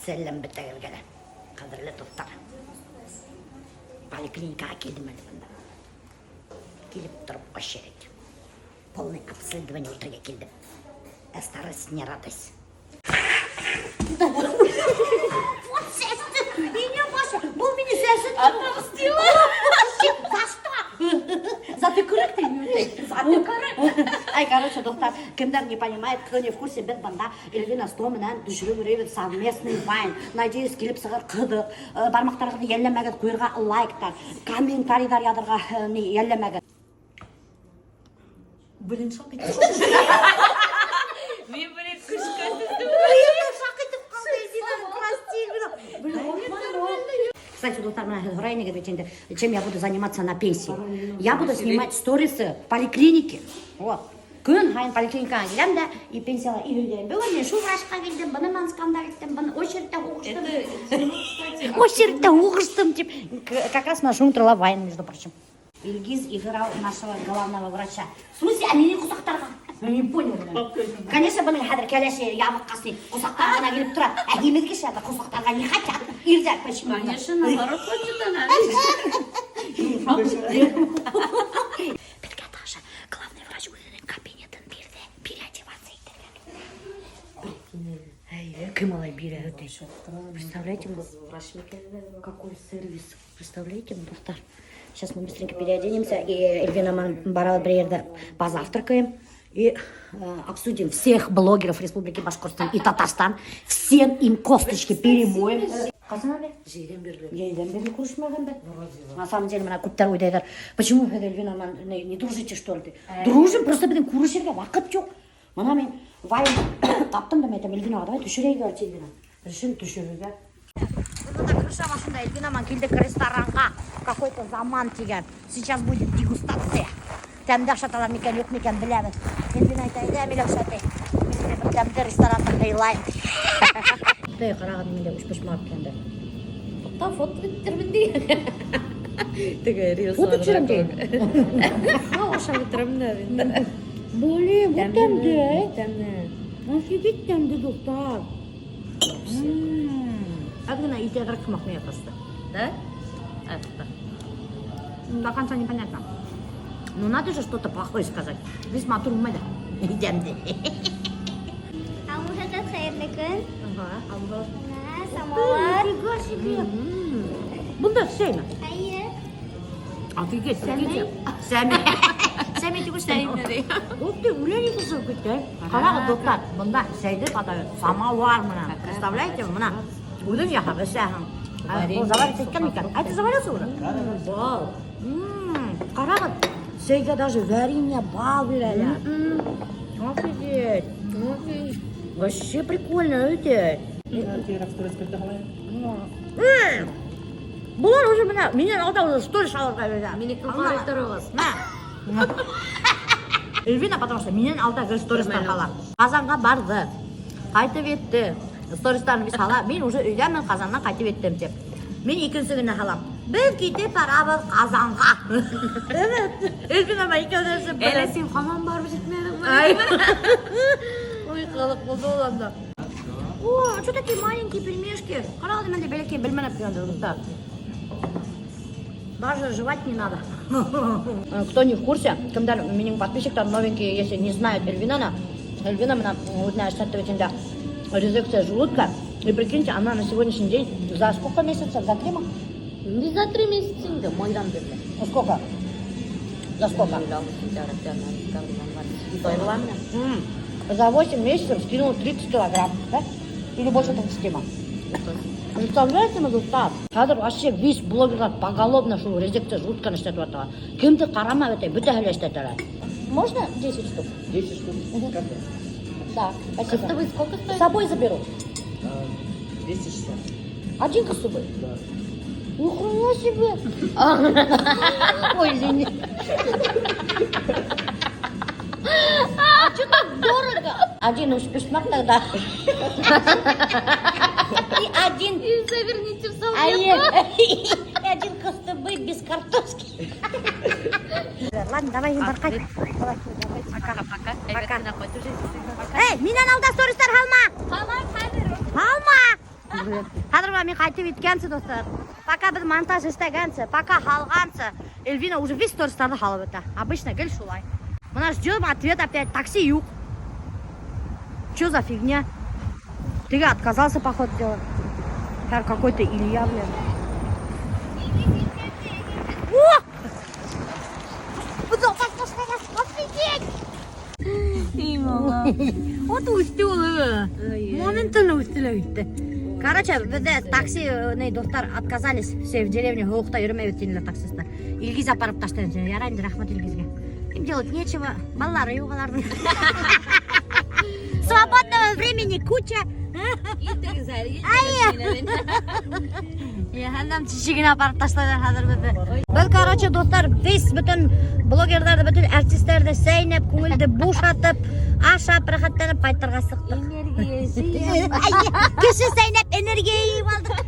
Сәлем біті келгені. Қадірлі достар. Поликлиникаға келдім әлі бұнда. Келіп тұрып қош керек. Полный обследование ультраға келдім. Старость не радость. Вот сесті, ине башы, бұл мені сәсі Отпустила. За что? За тыкырык ты не за тыкырык. Ай, короче, доктор, кемдер не понимает, кто не в курсе, бет банда, Эльвина Стоминен düşürіп ревет совместный вайн. Надеюсь, келіп сығыр қыдық, бармақтарға еллемеген, қойырға лайктар, комментарийдар ядырға еллемеген. Блин, шақ етті. Мен білет күшкі түстім. Шақ етіп қалды, Эльвина, прости. Кстати, доктор, ранее говорит, чем я буду заниматься на пенсии. Я буду снимать сторисы в поликлинике. Вот. Күн хайын поликлиникаға келем да, и пенсияға үйден. Бүгін мен шу врачқа келдім, бұны мансканда кеттім, бұны очередьте уғыштым. Очередьте уғыштым, деп. Как раз на шум Трлавайн, между прочим. Ильгиз играл нашего главного врача. В смысле, а менің құсақтарға? Я не понял. Конечно, бұның хадыр кәлеші ябыққасын құсақтарға келіп тұрады. Әдемедігі шады құсақтарға не хотят? Ирзак, почему? Конечно, наоборот, хочет она. Бізге даже главный врач өзінің кабинетін берді. Переодеваться еттерген. Кім алай береді? Представляете, какой сервис? Представляете, доктор? Сейчас мы быстренько переоденемся, и Эльвина Барал Бриерда позавтракаем и обсудим всех блогеров Республики Башкортостан и Татарстан. Всем им косточки перемоем. Казан бе? Жейден берді көрішмеген бе? На самом деле, мына көптер ойдайдар. Почему вы, Эльвина, не дружите, что ли? Дружим, просто біздің көрішерге вақыт жоқ. Мына мен вайын таптым да, мен айтам, Эльвинаға давай түшірейік әрче, Эльвина. Решим түшіруге. Мына крыша машинда Эльвинаман келдік ресторанға. Какой-то заман деген. Сейчас будет дегустация. Тәмді шаталар мекен, yok мекен білеміз. Эльвина айтайды, әмелек шаты. Мен бір тәмді ресторанды қиылайын. Құдай қараған менде үш-пеш марып кенді. Та фото бітірмін дейді. Тігі рилс. Фото түсірім дейді. Оша бітірімді енді. Блин, вот тәмді. Тәмді. Офигеть тәмді, доктор. Әдігіна ите ғырық кімақ мені қосты. Да? Это. До конца непонятно. Ну надо же что-то плохое сказать. Весьма трудно. Идем. А может это хайрлы күн? Ага. Самовар. Нифига себе. Бunda şey mi? Hayır. Офигеть, смотрите. Сәме тегіс Сәймеді. Вот ты улени кусок кетті. Қарағы доктор, бұнда сәйді падаю. Самовар мына. Представляете, мына. Удын яхабы сәхін. Ол заварить еткен екен. А ты заварился уже? Бал. Қарағы, сәйге даже варенье, бал береді. Офигеть. Вообще прикольно, видите? Бұлар уже менен алда уже сторис алырға берді. Менікі қарай тұрыңыз. Эльвина, потому что менен алда стористан қала. Қазанға барды, қайтып етті. Стористан біз қала, мен уже үйден Қазаннан қайтып еттім деп. Мен екінші күні қалам. Біз кетіп барабыз Қазанға. Evet. Эльвина, мен екінші Әлі сен қаман барып жетмедің бі? Ой, қалық болды оланда. О, что такие маленькие пельмешки? Қарағыды менде бәлекей білменіп күйенді, доктор. Даже жевать не надо. Кто не в курсе, когда менің подписчиктар новенькие, если не знают Эльвина, мына удная штаттовичінде резекция желудка. И прикиньте, она на сегодняшний день за сколько месяцев? За 3 месяца? Не за 3 месяца инде, майдан берді. Сколько? За сколько? За 8 месяцев скинул 30 килограмм, да? Или больше 30 ма? Представляете, доктор? Қазір вообще весь блогерлар поголовно шу резекция желудка іштетіп жатыр. Кімді қарама өте, бүті әлі іштетілі. Можно 10 штук? 10 штук? Да, спасибо. Костовый сколько стоит? С собой заберу. 260. Один костовый? Да. Ну, хрена себе. Ой, извини. А что так дорого? Один уж пешмак тогда. И один... И заверните в салфетку. И один костовый без картошки. Ладно, давай, баркай. Пока. Пока. Эй, менен алда стористар халма. Tamam, hadi. Халма. Hadi ben qaytib yetgancha do'stlar. Пока biz montaj istagancha, пока halgancha, Эльвина уже весь сторисlarda halib o'tdi. Обычно gel shulay. Mana ждём ответ опять, такси юг. Что за фигня? Ты отказался, походу, делать. Какой-то Илья, блин. О! Вот устёлы. Моментально устёлы. Короче, biz такси, достар, отказались все в деревне, глухта yürümey өтенлер таксистер. Илгиз апарып таштады. Ярайды, рахмат Илгизге. Им делать нечего, баллары юк алардын. Свободного времени куча. Янам чишигине апарып таштады хазыр bizди. Biz, короче, достар, весь бүтүн блогерлерди, бүтүн артисттерди сейнеп, көңүлдү бушатып, ашап, рахаттанып кайтырга сыктык. Киши сейнеп, энергия ийип алдык.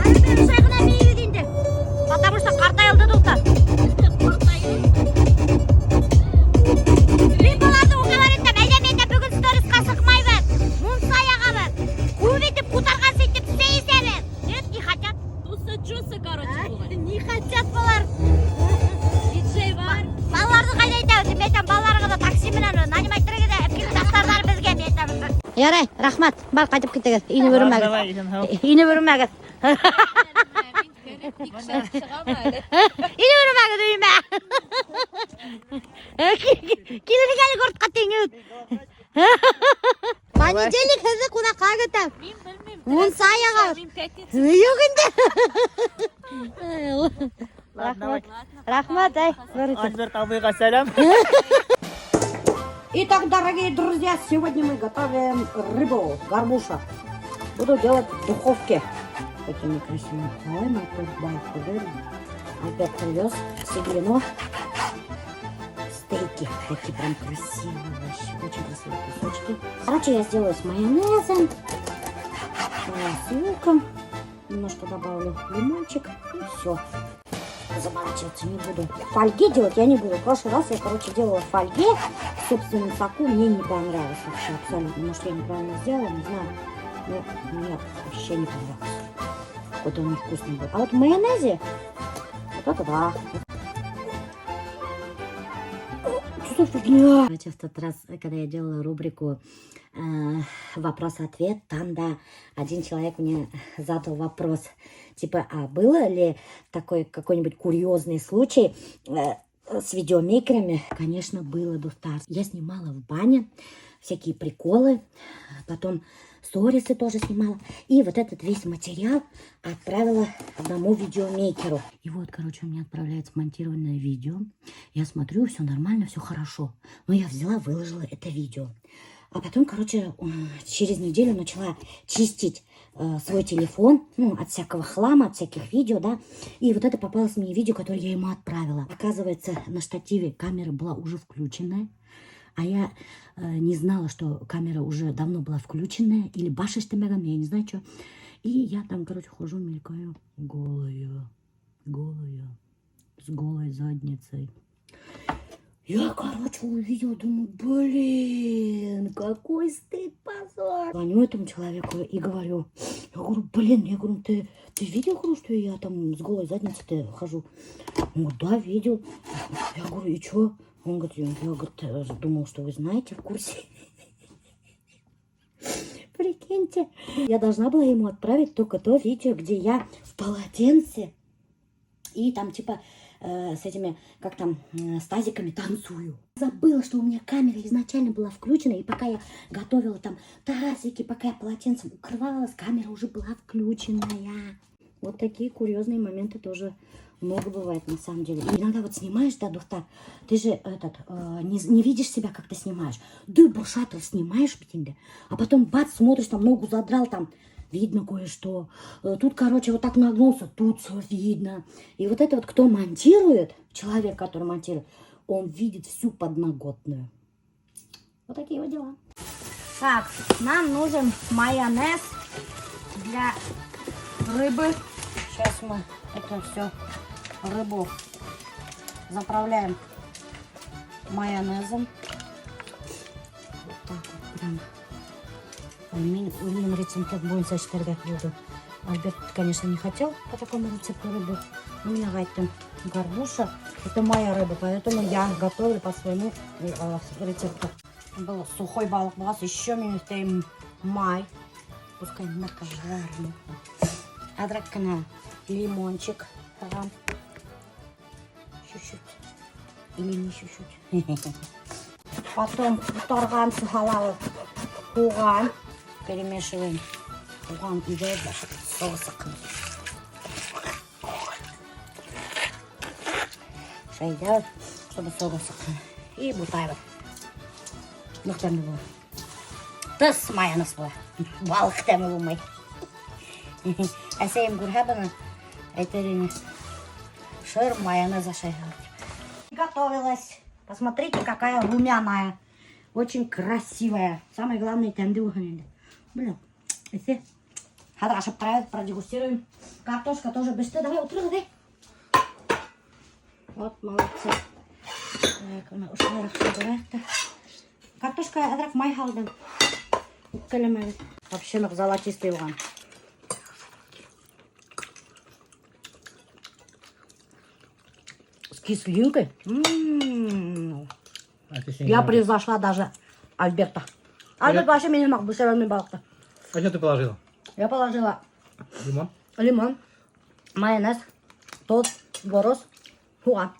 Хазыр ушай гана мейли дейди. Потому что картайылды достар. Не хотят балар. Диджей бар. Балларды кайда айтабыз? Мен айтам, балларга да такси менен нанимать керек да, эпкилип таштарлар бизге мен айтам. Ярай, рахмат. Бар кайтып кетегез. Үйүнө көрүнмөгүз. Үйүнө көрүнмөгүз. Үйүнө көрүнмөгүз үйүмө. Келерге көрүп каттыңыз. Понедельник хизи кунакка кетем. Мен билмейм. Мунсаяга. Yok indi. Рахмат, ай. Альберт Абыйга салям. Итак, дорогие друзья, сегодня мы готовим рыбу, горбуша. Буду делать в духовке. Такими красивыми. Ой, мотор, байку, Альберт привез сиглино. Стейки. Такие прям красивые вообще. Очень красивые кусочки. Короче, я сделаю с майонезом, с луком. Немножко добавлю лимончик и все. Заморачиваться не буду. Фольги делать я не буду. В прошлый раз я, короче, делала фольги в собственном соку. Мне не понравилось вообще абсолютно. Может, я неправильно сделала, не знаю. Но мне вообще не понравилось. Вот он невкусный был. А вот в майонезе, вот это да. Что за фигня? Короче, в тот раз, когда я делала рубрику вопрос-ответ, там, да, один человек мне задал вопрос, типа, а было ли такой какой-нибудь курьезный случай с видеомейкерами? Конечно, было, достар. Я снимала в бане всякие приколы, потом сторисы тоже снимала, и вот этот весь материал отправила одному видеомейкеру. И вот, короче, у меня отправляется монтированное видео, я смотрю, все нормально, все хорошо, но я взяла, выложила это видео. А потом, короче, через неделю начала чистить свой телефон, ну, от всякого хлама, от всяких видео, да. И вот это попалось мне видео, которое я ему отправила. Оказывается, на штативе камера была уже включенная, а я не знала, что камера уже давно была включенная, или башишь ты мегами, я не знаю, что. И я там, короче, хожу, мелькаю, голая, с голой задницей. Я, короче, увидела, думаю, блин, какой стыд, позор. Звоню этому человеку и говорю, ты видел, говорю, что я там с голой задницей хожу? Он говорит, да, видел. Я говорю, и что? Он говорит, я думал, что вы знаете, в курсе. Прикиньте. Я должна была ему отправить только то видео, где я в полотенце и там типа с этими, как там, с тазиками танцую. Забыла, что у меня камера изначально была включена, и пока я готовила там тазики, пока я полотенцем укрывалась, камера уже была включенная. Вот такие курьезные моменты тоже много бывает на самом деле. И иногда вот снимаешь, да, Духтар, ты же не видишь себя, как ты снимаешь. Да, буршатов снимаешь, а потом бац, смотришь, там ногу задрал, там видно кое-что. Тут, короче, вот так нагнулся, тут все видно. И вот это вот кто монтирует, человек, который монтирует, он видит всю подноготную. Вот такие вот дела. Так, нам нужен майонез для рыбы. Сейчас мы это все, рыбу, заправляем майонезом. Мен өзімнің рецептім бойынша іштерге болды. Альберт, конечно, не хотел по такому рецепту рыбы. Но мне говорит, горбуша, это моя рыба, поэтому я готовлю по своему рецепту. Был сухой балык, был еще минут май. Пускай накажарим. Адракана лимончик. Там. Чуть-чуть. Или не чуть-чуть. Потом торган халал хуган. Перемешиваем. Хуган идет даже соусом. Идет, чтобы соусом. И бутайва. Muhtemelen bu. Tıs mayonez bu. Balık demi bu may. Әсейім гурхабана этерini шир майонеза шайхал. Готовилась. Посмотрите, какая румяная. Очень красивая. Самое главное, тенды выхонили. Блин, если Хадраш отправит, продегустируем. Картошка тоже быстрее. Давай, утро, давай. Вот, молодцы. Так, она ушла в Картошка адрак май халдым. Вообще золотистый ван. С кислинкой. Я превзошла даже Альберта. Альберт вообще меня не мог бы соленый балык-то. А что ты положила? Я положила Лимон? лимон, майонез, тот, творог, хуан.